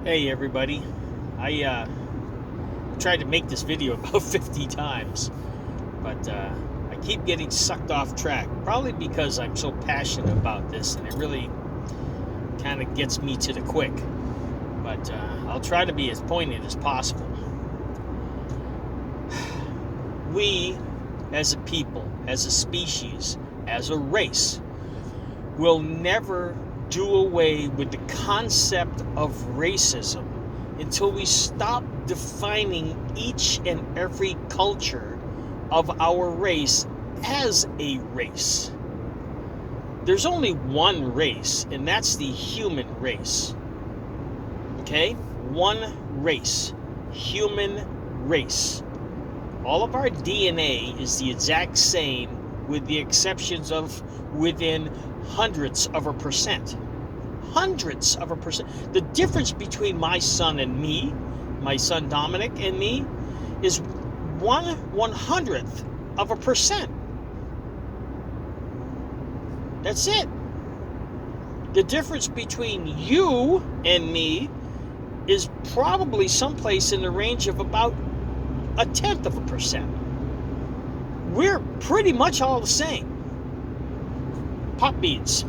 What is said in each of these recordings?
Hey everybody, I tried to make this video about 50 times, but I keep getting sucked off track, probably because I'm so passionate about this and it really kind of gets me to the quick. But I'll try to be as poignant as possible. We, as a people, as a species, as a race, will never do away with the concept of racism until we stop defining each and every culture of our race as a race. There's only one race, and that's the human race. Okay? One race. Human race. All of our DNA is the exact same, with the exceptions of within hundredths of a percent. Hundredths of a percent. The difference between my son and me, my son Dominic and me, is 1/100th of a percent. That's it. The difference between you and me is probably someplace in the range of about 1/10 of a percent. We're pretty much all the same. Pop beads.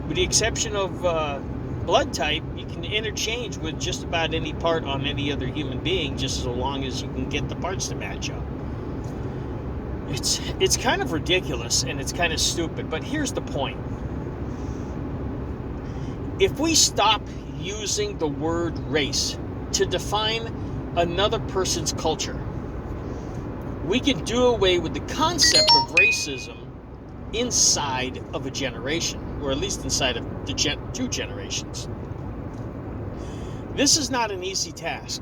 With the exception of blood type, you can interchange with just about any part on any other human being, just as long as you can get the parts to match up. It's kind of ridiculous and it's kind of stupid, but here's the point. If we stop using the word race to define another person's culture, we can do away with the concept of racism inside of a generation, or at least inside of the two generations. This is not an easy task,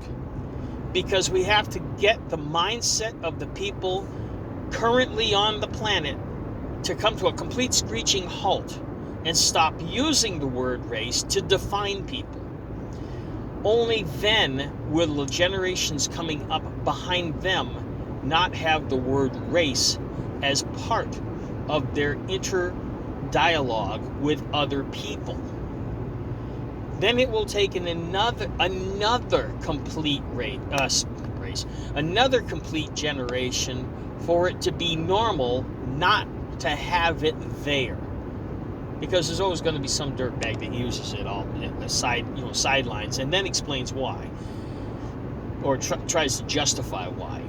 because we have to get the mindset of the people currently on the planet to come to a complete screeching halt and stop using the word race to define people. Only then will the generations coming up behind them not have the word race as part of their inter-dialogue with other people. Then it will take another complete another complete generation for it to be normal not to have it there. Because there's always going to be some dirtbag that uses it all sidelines, and then explains why, or tries to justify why.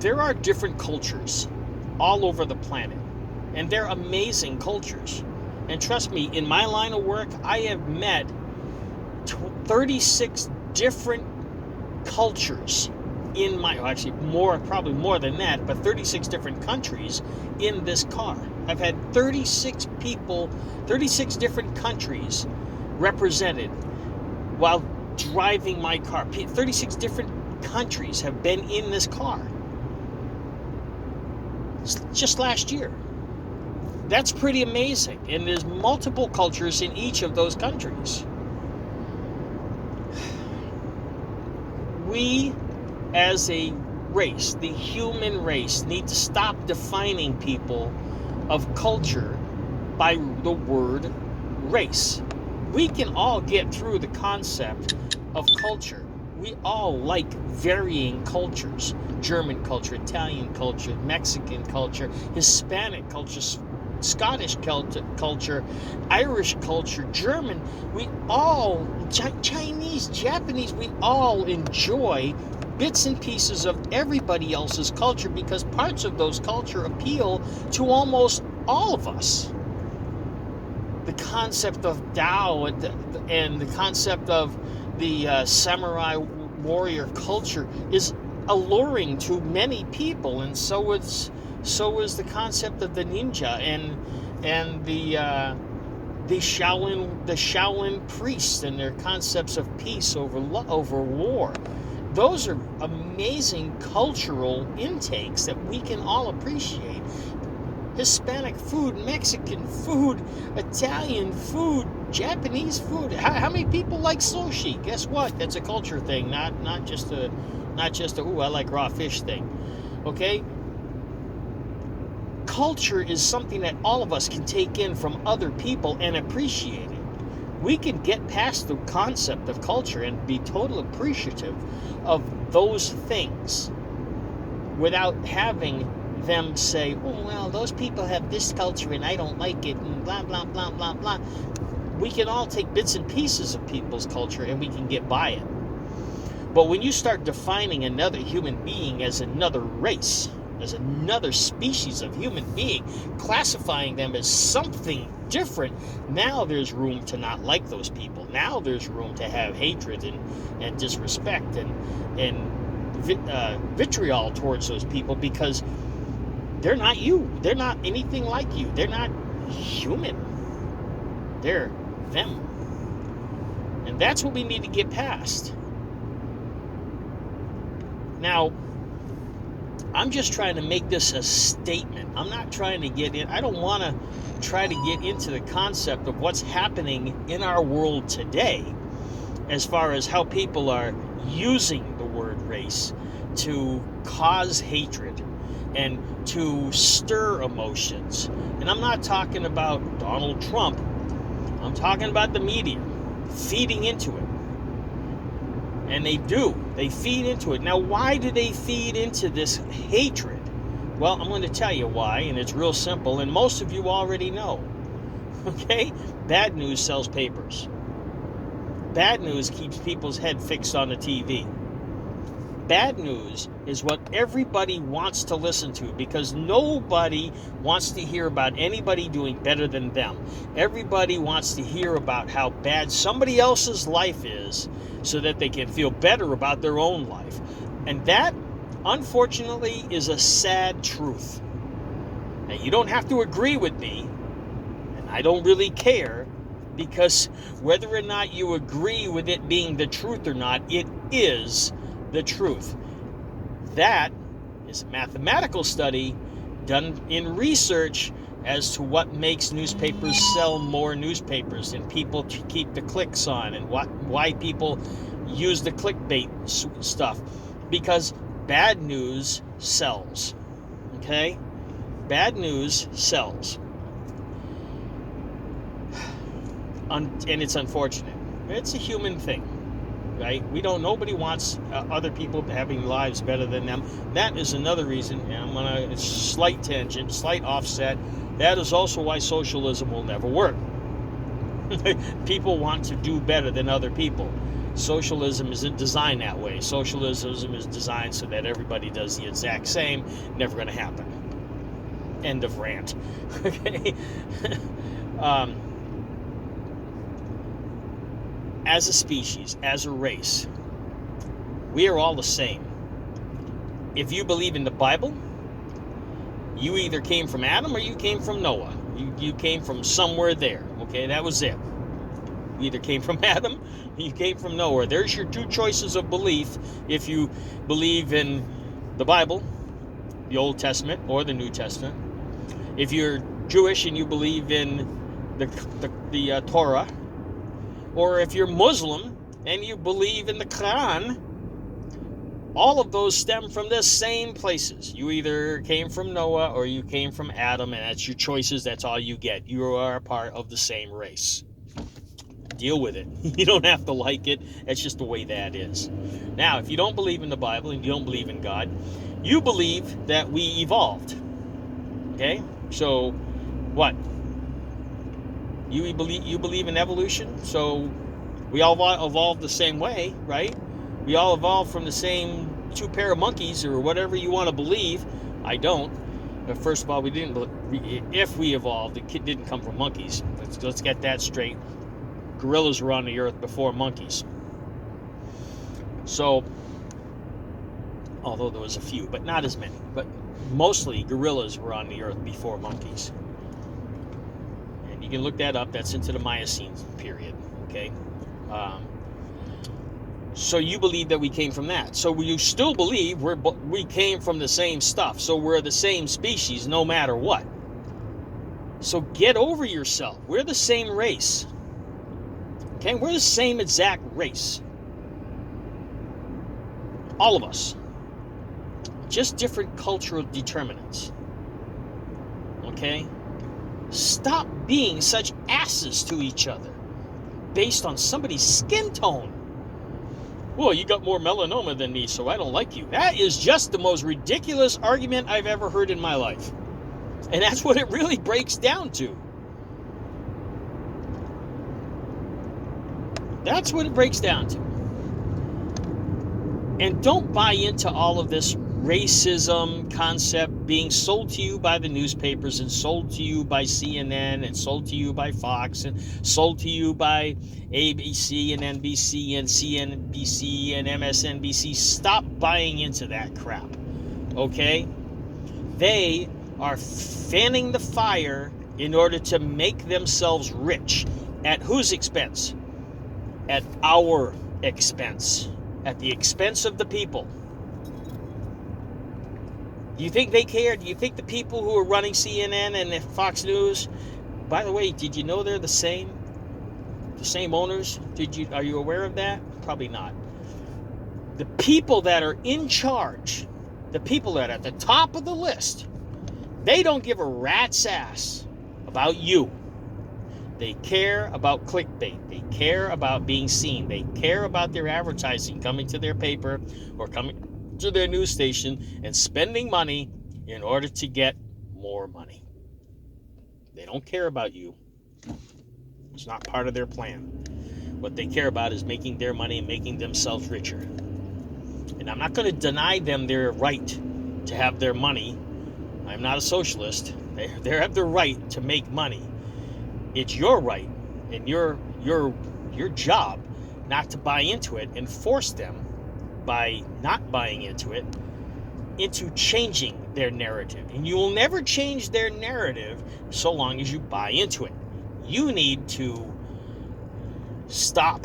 There are different cultures all over the planet, and they're amazing cultures. And trust me, in my line of work, I have met 36 different cultures in my, actually probably more than that, but 36 different countries in this car. I've had 36 people, 36 different countries represented while driving my car. 36 different countries have been in this car just last year. That's pretty amazing. And there's multiple cultures in each of those countries. We, as a race, the human race, need to stop defining people of culture by the word race. We can all get through the concept of culture. We all like varying cultures. German culture, Italian culture, Mexican culture, Hispanic culture, Scottish culture, Irish culture, German. We all, Chinese, Japanese, we all enjoy bits and pieces of everybody else's culture, because parts of those culture appeal to almost all of us. The concept of Tao and the concept of the samurai warrior culture is alluring to many people, and so is the concept of the ninja and the Shaolin priests and their concepts of peace over war. Those are amazing cultural intakes that we can all appreciate. Hispanic food, Mexican food, Italian food, Japanese food. How many people like sushi? Guess what? That's a culture thing, not just a ooh, I like raw fish thing. Okay? Culture is something that all of us can take in from other people and appreciate it. we can get past the concept of culture and be totally appreciative of those things without having them say, oh, well, those people have this culture and I don't like it, and blah, blah, blah, blah, blah. We can all take bits and pieces of people's culture and we can get by it. But when you start defining another human being as another race, as another species of human being, classifying them as something different, now there's room to not like those people. Now there's room to have hatred and disrespect and vitriol towards those people, because they're not you. They're not anything like you. They're not human. They're them. And that's what we need to get past. Now, I'm just trying to make this a statement. I'm not trying to get in. I don't want to try to get into the concept of what's happening in our world today as far as how people are using the word race to cause hatred and to stir emotions. And I'm not talking about Donald Trump. I'm talking about the media feeding into it. And they do. They feed into it. Now, why do they feed into this hatred? Well, I'm going to tell you why, and it's real simple, and most of you already know. Okay? Bad news sells papers. Bad news keeps people's head fixed on the TV. Bad news is what everybody wants to listen to, because nobody wants to hear about anybody doing better than them. Everybody wants to hear about how bad somebody else's life is so that they can feel better about their own life. And that, unfortunately, is a sad truth. Now, you don't have to agree with me, and I don't really care, because whether or not you agree with it being the truth or not, it is the truth. That is a mathematical study done in research as to what makes newspapers sell more newspapers and people to keep the clicks on, and why people use the clickbait stuff. Because bad news sells. Okay? Bad news sells. And it's unfortunate. It's a human thing. Right? Nobody wants other people having lives better than them. That is another reason, and it's slight tangent, slight offset. That is also why socialism will never work. People want to do better than other people. Socialism isn't designed that way. Socialism is designed so that everybody does the exact same. Never going to happen. End of rant. Okay? As a species, as a race, we are all the same. If you believe in the Bible, you either came from Adam or you came from Noah. You came from somewhere there. Okay, that was it. You either came from Adam or you came from Noah. There's your two choices of belief if you believe in the Bible, the Old Testament, or the New Testament. If you're Jewish and you believe in the Torah, or if you're Muslim and you believe in the Quran, all of those stem from the same places. You either came from Noah or you came from Adam, and that's your choices. That's all you get. You are a part of the same race. Deal with it. You don't have to like it. It's just the way that is. Now, if you don't believe in the Bible and you don't believe in God, you believe that we evolved. Okay? So, what? You believe in evolution, so we all evolved the same way, right? We all evolved from the same two pair of monkeys, or whatever you want to believe. I don't. But first of all, we didn't. If we evolved, it didn't come from monkeys. Let's get that straight. Gorillas were on the earth before monkeys. So, although there was a few, but not as many. But mostly gorillas were on the earth before monkeys. You can look that up. That's into the Miocene period. Okay. So you believe that we came from that. So you still believe we came from the same stuff. So we're the same species no matter what. So get over yourself. We're the same race. Okay. We're the same exact race. All of us. Just different cultural determinants. Okay. Stop being such asses to each other. based on somebody's skin tone. Well, you got more melanoma than me, so I don't like you. That is just the most ridiculous argument I've ever heard in my life. And that's what it really breaks down to. That's what it breaks down to. And don't buy into all of this racism concept being sold to you by the newspapers and sold to you by CNN and sold to you by Fox and sold to you by ABC and NBC and CNBC and MSNBC. Stop buying into that crap, okay? They are fanning the fire in order to make themselves rich. At whose expense? At our expense. At the expense of the people. Do you think they care? Do you think the people who are running CNN and Fox News, by the way, did you know they're the same? The same owners? Are you aware of that? Probably not. The people that are in charge, the people that are at the top of the list, they don't give a rat's ass about you. They care about clickbait. They care about being seen. They care about their advertising coming to their paper or coming to their news station and spending money in order to get more money. They don't care about you. It's not part of their plan. What they care about is making their money and making themselves richer. And I'm not going to deny them their right to have their money. I'm not a socialist. They have the right to make money. It's your right and your job not to buy into it and force them by not buying into it into changing their narrative. And you will never change their narrative so long as you buy into it. You need to stop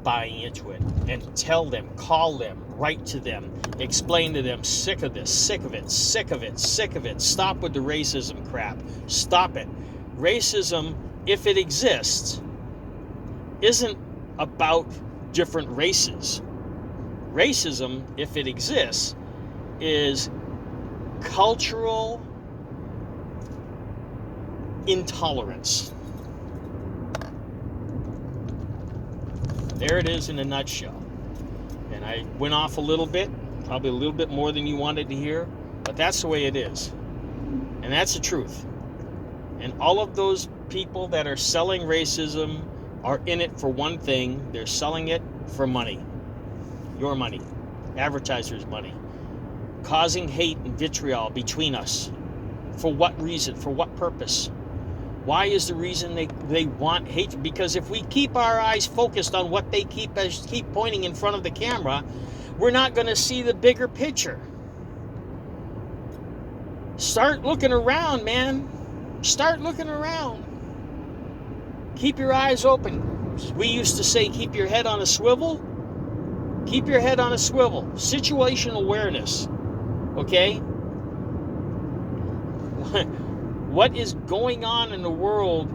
buying into it and tell them, call them, write to them, explain to them, sick of this, sick of it, sick of it, sick of it. Stop with the racism crap. Stop it. Racism, if it exists, isn't about different races. Racism, if it exists, is cultural intolerance. There it is in a nutshell. And I went off a little bit, probably a little bit more than you wanted to hear, but that's the way it is. And that's the truth. And all of those people that are selling racism are in it for one thing. They're selling it for money. Your money. Advertisers' money. Causing hate and vitriol between us. For what reason? For what purpose? Why is the reason they want hate? Because if we keep our eyes focused on what they keep pointing in front of the camera, we're not going to see the bigger picture. Start looking around, man. Start looking around. Keep your eyes open. We used to say, keep your head on a swivel. Keep your head on a swivel. Situational awareness. Okay? What is going on in the world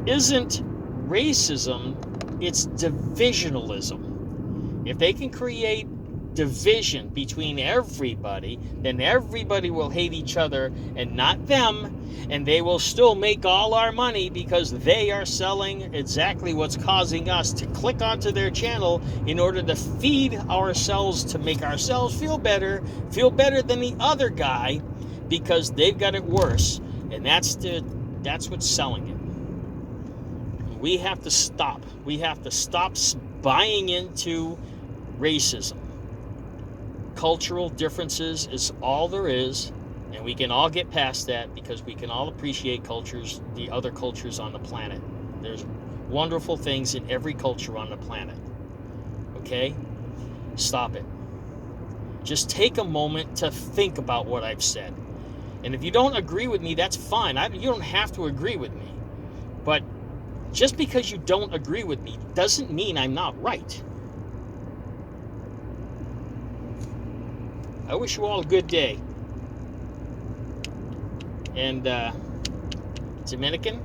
isn't racism, it's divisionalism. If they can create division between everybody, then everybody will hate each other and not them, and they will still make all our money because they are selling exactly what's causing us to click onto their channel in order to feed ourselves, to make ourselves feel better than the other guy because they've got it worse. And that's what's selling it. We have to stop. We have to stop buying into racism. Cultural differences is all there is, and we can all get past that because we can all appreciate cultures, the other cultures on the planet. There's wonderful things in every culture on the planet. Okay? Stop it. Just take a moment to think about what I've said. And if you don't agree with me, that's fine. You don't have to agree with me. But just because you don't agree with me doesn't mean I'm not right. I wish you all a good day. And Dominican,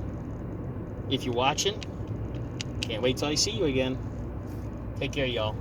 if you're watching, can't wait till I see you again. Take care, y'all.